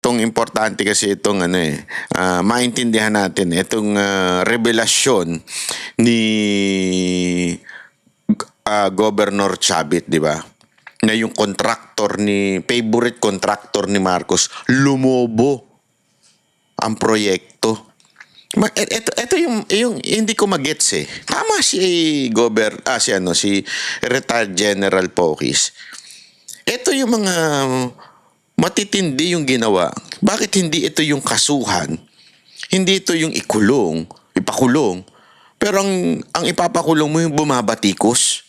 Itong importante kasi itong maintindihan natin itong revelasyon ni Governor Chavit, di ba? Na yung favorite contractor ni Marcos, lumobo ang proyekto. Ito yung hindi ko magets eh. Tama si retired General Pocis. Ito yung mga matitindi yung ginawa. Bakit hindi ito yung kasuhan? Hindi ito yung ipakulong. Pero ang ipapakulong mo yung bumabatikos.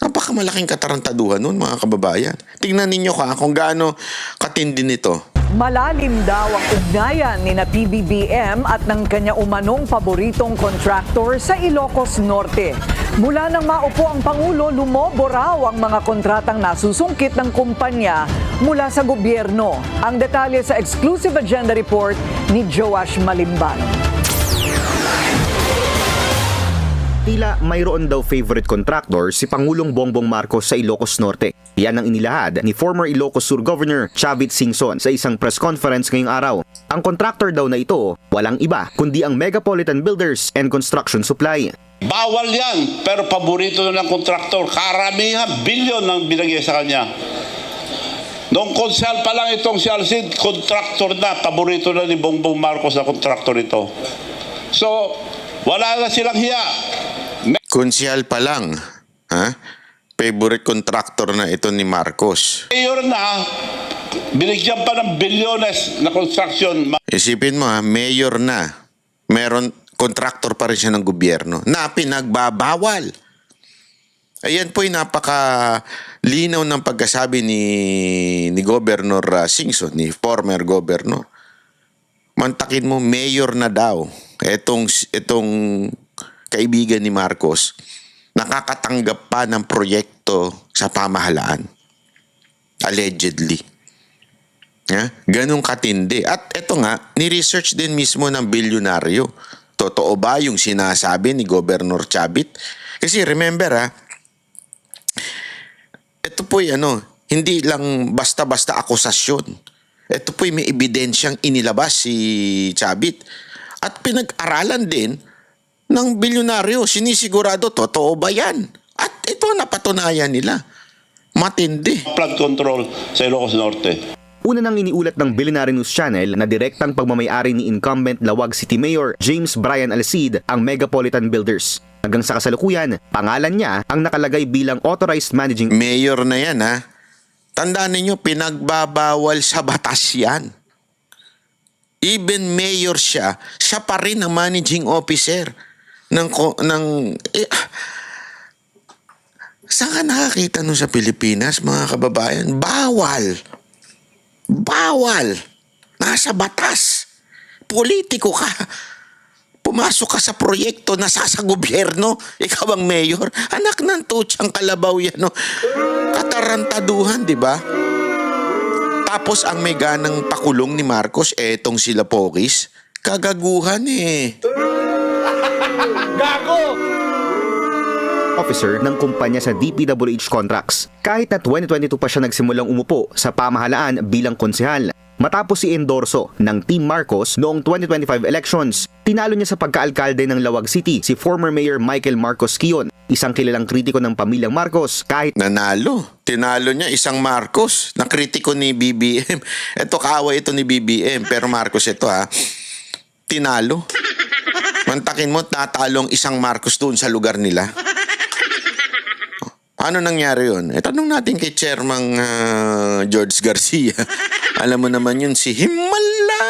Napakamalaking katarantaduhan nun, mga kababayan. Tingnan ninyo kung gaano katindi nito. Malalim daw ang ugnayan ni na PBBM at ng kanya umanong paboritong kontraktor sa Ilocos Norte. Mula nang maupo ang Pangulo, lumobo raw ang mga kontratang nasusungkit ng kumpanya mula sa gobyerno. Ang detalye sa exclusive agenda report ni Joash Malimban. Tila mayroon daw favorite contractor si Pangulong Bongbong Marcos sa Ilocos Norte. Yan ang inilahad ni former Ilocos Sur Governor Chavit Singson sa isang press conference ngayong araw. Ang contractor daw na ito, walang iba kundi ang Megapolitan Builders and Construction Supply. Bawal yan, pero paborito na ng kontraktor. Karamihan, bilyon ang binigay sa kanya. Noong konsel pa lang itong si Alcid, kontraktor na, paborito na ni Bongbong Marcos na kontraktor ito. So, wala na silang hiya. Konsyal pa lang, favorite contractor na ito ni Marcos. Mayor na, binigyan pa ng bilyones na construction. Isipin mo mayor na, meron contractor pa rin siya ng gobyerno na pinagbabawal. Ayan po yung napakalinaw ng pagkasabi ni Governor Singson, ni former governor. Mantakin mo, mayor na daw. Itong kaibigan ni Marcos, nakakatanggap pa ng proyekto sa pamahalaan. Allegedly. Ganun katindi. At ito nga, ni-research din mismo ng bilyonaryo. Totoo ba yung sinasabi ni Governor Chavit? Kasi remember ito po'y hindi lang basta-basta akusasyon. Ito po'y may ebidensyang inilabas si Chavit. At pinag-aralan din ng bilyonaryo, sinisigurado, totoo ba yan? At ito napatunayan nila. Matindi. Flood control sa Ilocos Norte. Una nang iniulat ng Billionaire News Channel na direktang pagmamayari ni incumbent Lawag City Mayor James Brian Alcid ang Megapolitan Builders. Hanggang sa kasalukuyan, pangalan niya ang nakalagay bilang authorized managing mayor na yan Tandaan ninyo, pinagbabawal sa batas yan. Even mayor siya pa rin ang managing officer saan ka nakakita nun sa Pilipinas, mga kababayan? Bawal. Nasa batas. Politiko ka. Pumasok ka sa proyekto, nasa sa gobyerno, ikaw ang mayor. Anak ng tutsang kalabaw yan. Katarantaduhan, di ba? Tapos ang may ganang pakulong ni Marcos, etong sila Pocis, kagaguhan Gago! officer ng kumpanya sa DPWH Contracts. Kahit na 2022 pa siya nagsimulang umupo sa pamahalaan bilang konsehal. Matapos si endorso ng Team Marcos noong 2025 elections, tinalo niya sa pagkaalkalde ng Lawag City si former Mayor Michael Marcos Quion, isang kilalang kritiko ng pamilyang Marcos. Kahit tinalo niya isang Marcos na kritiko ni BBM. Ito kaaway ito ni BBM, pero Marcos ito tinalo. Mantakin mo, natalong isang Marcos doon sa lugar nila. Ano nangyari yun? Tanong natin kay Chairman George Garcia. Alam mo naman yun, si Himala,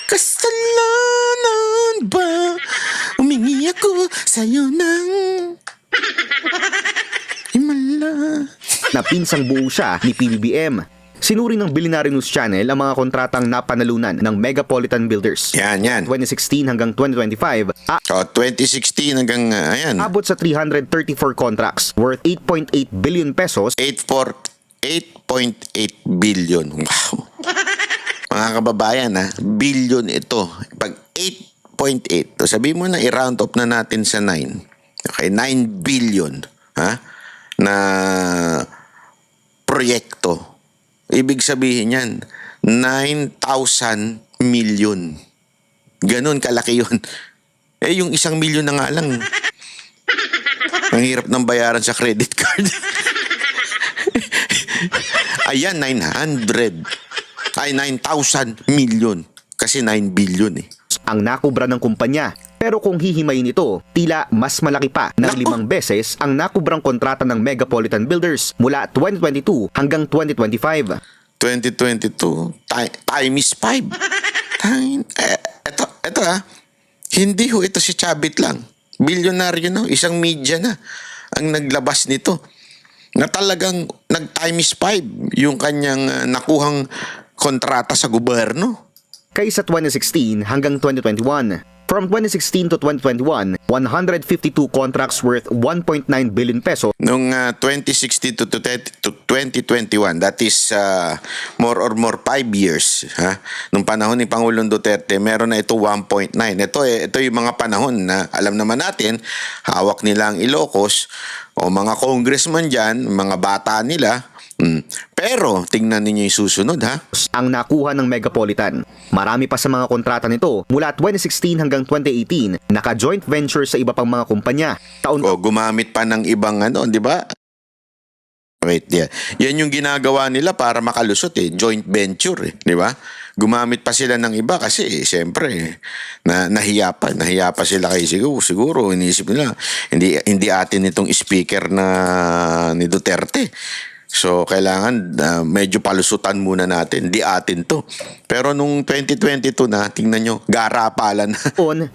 kasalanan ba? Humingi ako sa'yo ng Himala. Napinsang buo siya ni PBBM. Sinuri ng Billionaire News Channel ang mga kontratang napanalunan ng Megapolitan Builders. Yan. 2016 hanggang 2025. 2016 hanggang, abot sa 334 contracts worth 8.8 billion pesos. 8.8 billion. Wow. Mga kababayan, billion ito. Pag 8.8, so sabihin mo na i-round up na natin sa 9. Okay, 9 billion na proyekto. Ibig sabihin yan, 9,000 million. Ganon kalaki yun. Eh, yung 1 milyon na nga lang. Ang hirap ng bayaran sa credit card. Ayan, 900. Ay, 9,000 million. Kasi 9 billion eh. ang nakubra ng kumpanya. Pero kung hihimayin ito, tila mas malaki pa ng 5 beses ang nakubrang kontrata ng Megapolitan Builders mula 2022 hanggang 2025. 2022 times 5. Ito hindi ho ito si Chabit lang. Bilyonaryo na, isang media na ang naglabas nito. Na talagang nag-times 5 yung kanyang nakuhang kontrata sa gobyerno. Kaysa 2016 hanggang 2021. From 2016 to 2021, 152 contracts worth 1.9 billion peso. Nung 2016 to 2021, that is more or more 5 years. Nung panahon ni Pangulong Duterte, meron na ito 1.9. Ito yung mga panahon na alam naman natin, hawak nila ang Ilocos, o mga congressman dyan, mga bata nila. Pero tingnan ninyo yung susunod Ang nakuha ng Megapolitan. Marami pa sa mga kontrata nito mula 2016 hanggang 2018, naka-joint venture sa iba pang mga kumpanya. Gumamit pa ng ibang di ba? Wait, yeah. Yan yung ginagawa nila para makalusot joint venture di ba? Gumamit pa sila ng iba kasi siyempre nahiya pa sila kay siguro iniisip nila hindi atin itong speaker ni Duterte. So, kailangan medyo palusutan muna natin. Di atin to. Pero nung 2022 na, tingnan nyo, garapalan na.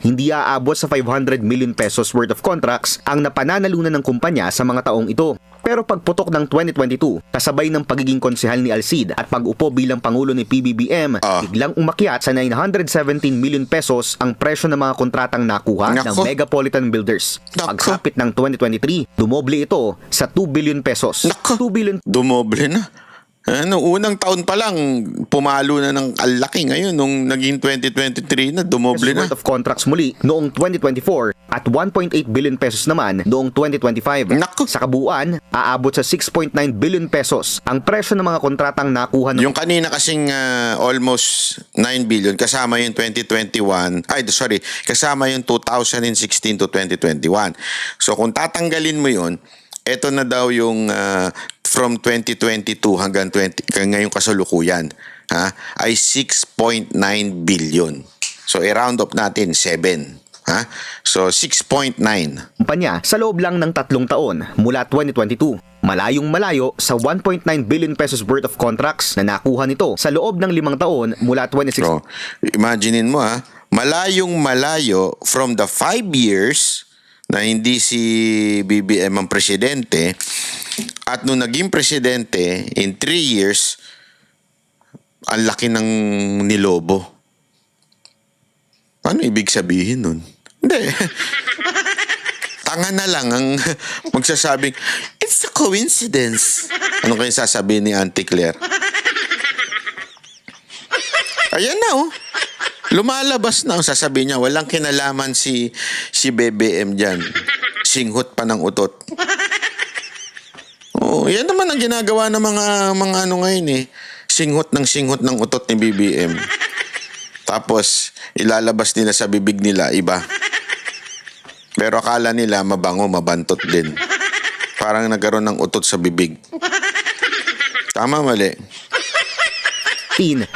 Hindi aabot sa 500 million pesos worth of contracts ang napananalunan ng kumpanya sa mga taong ito. Pero pagputok ng 2022, kasabay ng pagiging konsehal ni Alcid at pag-upo bilang Pangulo ni PBBM, biglang umakyat sa 917 million pesos ang presyo ng mga kontratang nakuha ng Megapolitan Builders. Pagsapit ng 2023, dumoble ito sa 2 billion pesos. 2 billion. Dumoble na. Unang taon pa lang, pumalo na ng alaki. Ngayon, nung naging 2023 na, dumoble na. Worth of contracts muli noong 2024 at 1.8 billion pesos naman noong 2025. Sa kabuuan, aabot sa 6.9 billion pesos ang presyo ng mga kontratang nakuha. Yung kanina kasing almost 9 billion, kasama yung 2021, kasama yung 2016 to 2021. So kung tatanggalin mo yun, ito na daw yung from 2022 hanggang ngayong kasalukuyan ay 6.9 billion. So i-round up natin 7. So 6.9. Kumpanya sa loob lang ng 3 taon mula 2022. Malayong-malayo sa 1.9 billion pesos worth of contracts na nakuha nito sa loob ng 5 taon mula 2016. So, imaginein mo malayong-malayo from the 5 years na hindi si BBM ang presidente, at nung naging presidente in 3 years, ang laki ng nilobo. Ano ibig sabihin nun? Hindi. Tanga na lang ang magsasabing, it's a coincidence. Ano kayo sasabihin ni Auntie Claire? Ayan na lumalabas na. Sasabihin niya, walang kinalaman si BBM dyan. Singhot pa ng utot. Yan naman ang ginagawa ng mga ngayon Singhot ng utot ni BBM. Tapos, ilalabas nila sa bibig nila, iba. Pero akala nila mabango, mabantot din. Parang nagkaroon ng utot sa bibig. Tama, mali.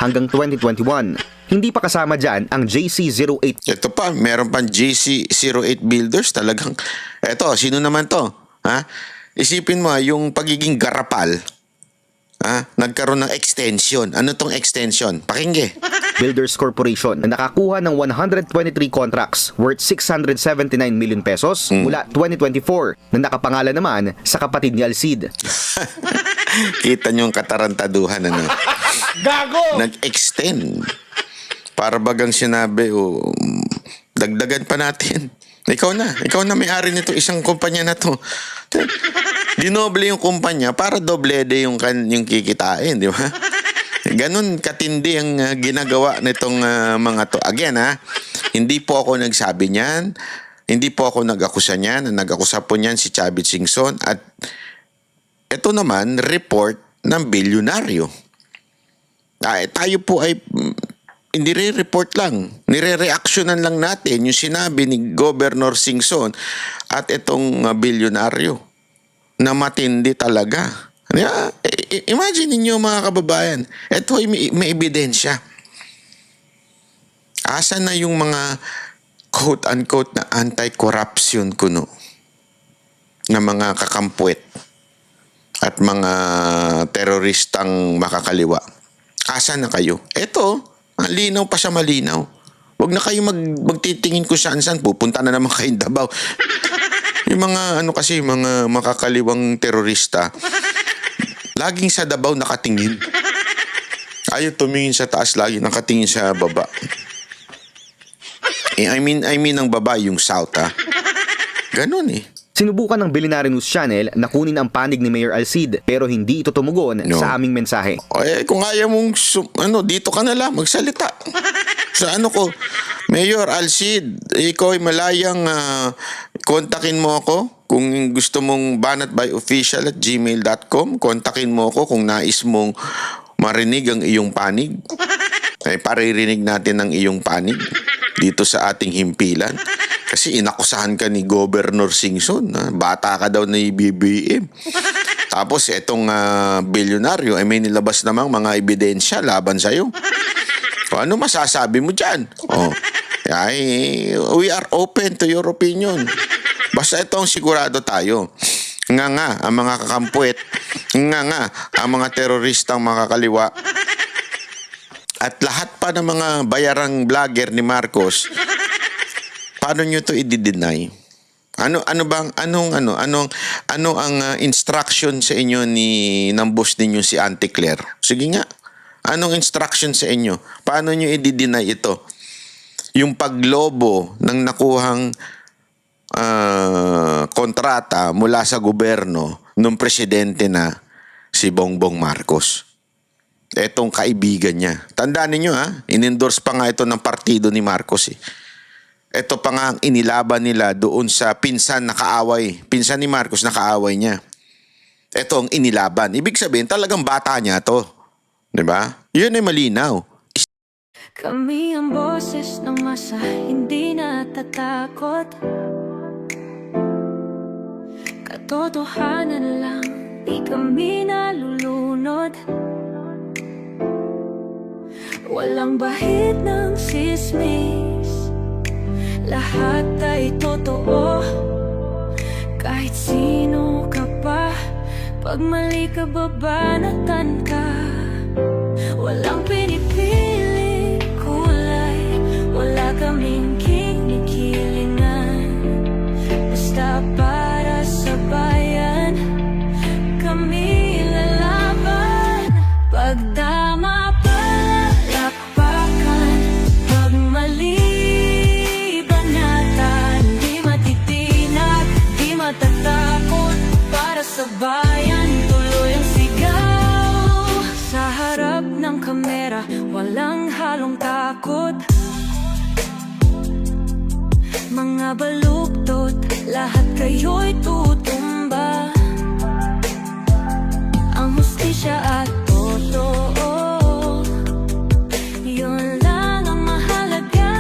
Hanggang 2021. Hindi pa kasama dyan ang JC08. Ito pa, meron pang JC08 Builders. Talagang, sino naman to? Isipin mo, yung pagiging garapal, nagkaroon ng extension. Ano tong extension? Pakingge. Builders Corporation na nakakuha ng 123 contracts worth 679 million pesos mula 2024 na nakapangalan naman sa kapatid ni Alcid. Kita nyo yung katarantaduhan, Gago! Nag-extend. Para bagang sinabi, dagdagan pa natin. Ikaw na may-ari nito, isang kumpanya na to. Dinoble yung kumpanya para doblede yung kikitain, di ba? Ganon katindi ang ginagawa nitong mga to. Again, hindi po ako nagsabi niyan. Hindi po ako nag-akusa niyan. Nag-akusa po niyan si Chavit Singson. At ito naman, report ng bilyonaryo. Tayo po ay nire-report lang, nire-reactionan lang natin yung sinabi ni Governor Singson at itong bilyonaryo na matindi talaga. Imagine ninyo mga kababayan, ito ay may ebidensya. Asa na yung mga quote-unquote na anti-corruption kuno na mga kakampuet at mga teroristang makakaliwa? Asa na kayo? Ito, linaw pa sa malinaw. Huwag na kayo magtitingin kung saan-saan. Pupunta na naman kayong Davao. Yung mga mga makakaliwang terorista, laging sa Davao nakatingin. Ayaw tumingin sa taas, lagi nakatingin sa baba. I mean ang baba, yung south, ha? Ganun eh. Sinubukan ng Billionaire News Channel na kunin ang panig ni Mayor Alcid pero hindi ito tumugon sa aming mensahe. Kung ayaw mong, dito ka na lang, magsalita. Sa ko, Mayor Alcid, ikaw ay malayang kontakin mo ako. Kung gusto mong banatbyofficial@gmail.com, kontakin mo ako kung nais mong marinig ang iyong panig. Paririnig natin ang iyong panig dito sa ating himpilan. Kasi inakusahan ka ni Governor Singson. Bata ka daw na BBM. Tapos itong bilyonaryo ay may nilabas namang mga ebidensya laban sa'yo. Ano masasabi mo dyan? We are open to your opinion. Basta itong sigurado tayo. Nga ang mga kakampuet. Nga ang mga teroristang makakaliwa. At lahat pa ng mga bayarang vlogger ni Marcos, paano nyo to i-deny? Ano ang instruction sa inyo ng boss ninyo si Auntie Claire? Sige nga. Anong instruction sa inyo? Paano nyo i-deny ito? Yung paglobo ng nakuhang kontrata mula sa gobyerno ng presidente na si Bongbong Marcos. Etong kaibigan niya. Tandaan niyo in-endorse pa nga ito ng partido ni Marcos eh. Ito pa nga ang inilaban nila doon sa pinsan na kaaway. Pinsan ni Marcos na kaaway niya. Ito ang inilaban. Ibig sabihin, talagang bata niya to. Diba? Yun ay malinaw. Kami ang boses ng masa, hindi natatakot. Katotohanan lang, di kami nalulunod. Walang bahid ng sismis, lahat ay totoo. Kahit sino ka pa, pag mali ka babanatan ka. Walang pinipili kulay, wala kaming kinikilingan. Basta para sa bayan, kami lalaban. Pagdama palakpakan, pag mali banatan, di matitinag, di matatakot. Para sa bayan, tuloy ang sigaw. Sa harap ng kamera, walang halong takot. Mga baluktot, lahat kayo'y tutumba. Ang hustisya at totoo, yun lang ang mahalaga.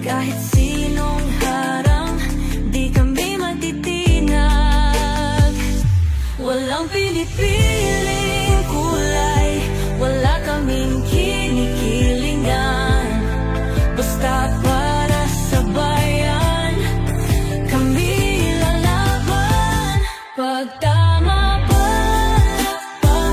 Kahit sinong harang, di kami matitinag. Walang pinipiling kulay, wala kaming kinikilingan. Basta para sa bayan, kami lalaban. Pagtama palakpakan,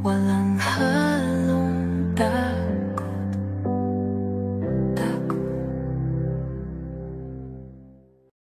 Wala